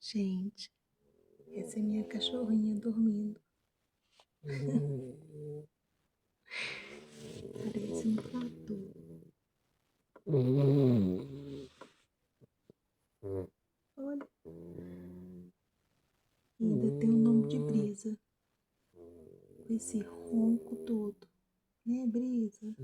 Gente, essa é minha cachorrinha dormindo. Parece um tatu. Olha. E ainda tem o nome de Brisa. Com esse ronco todo. Né, Brisa?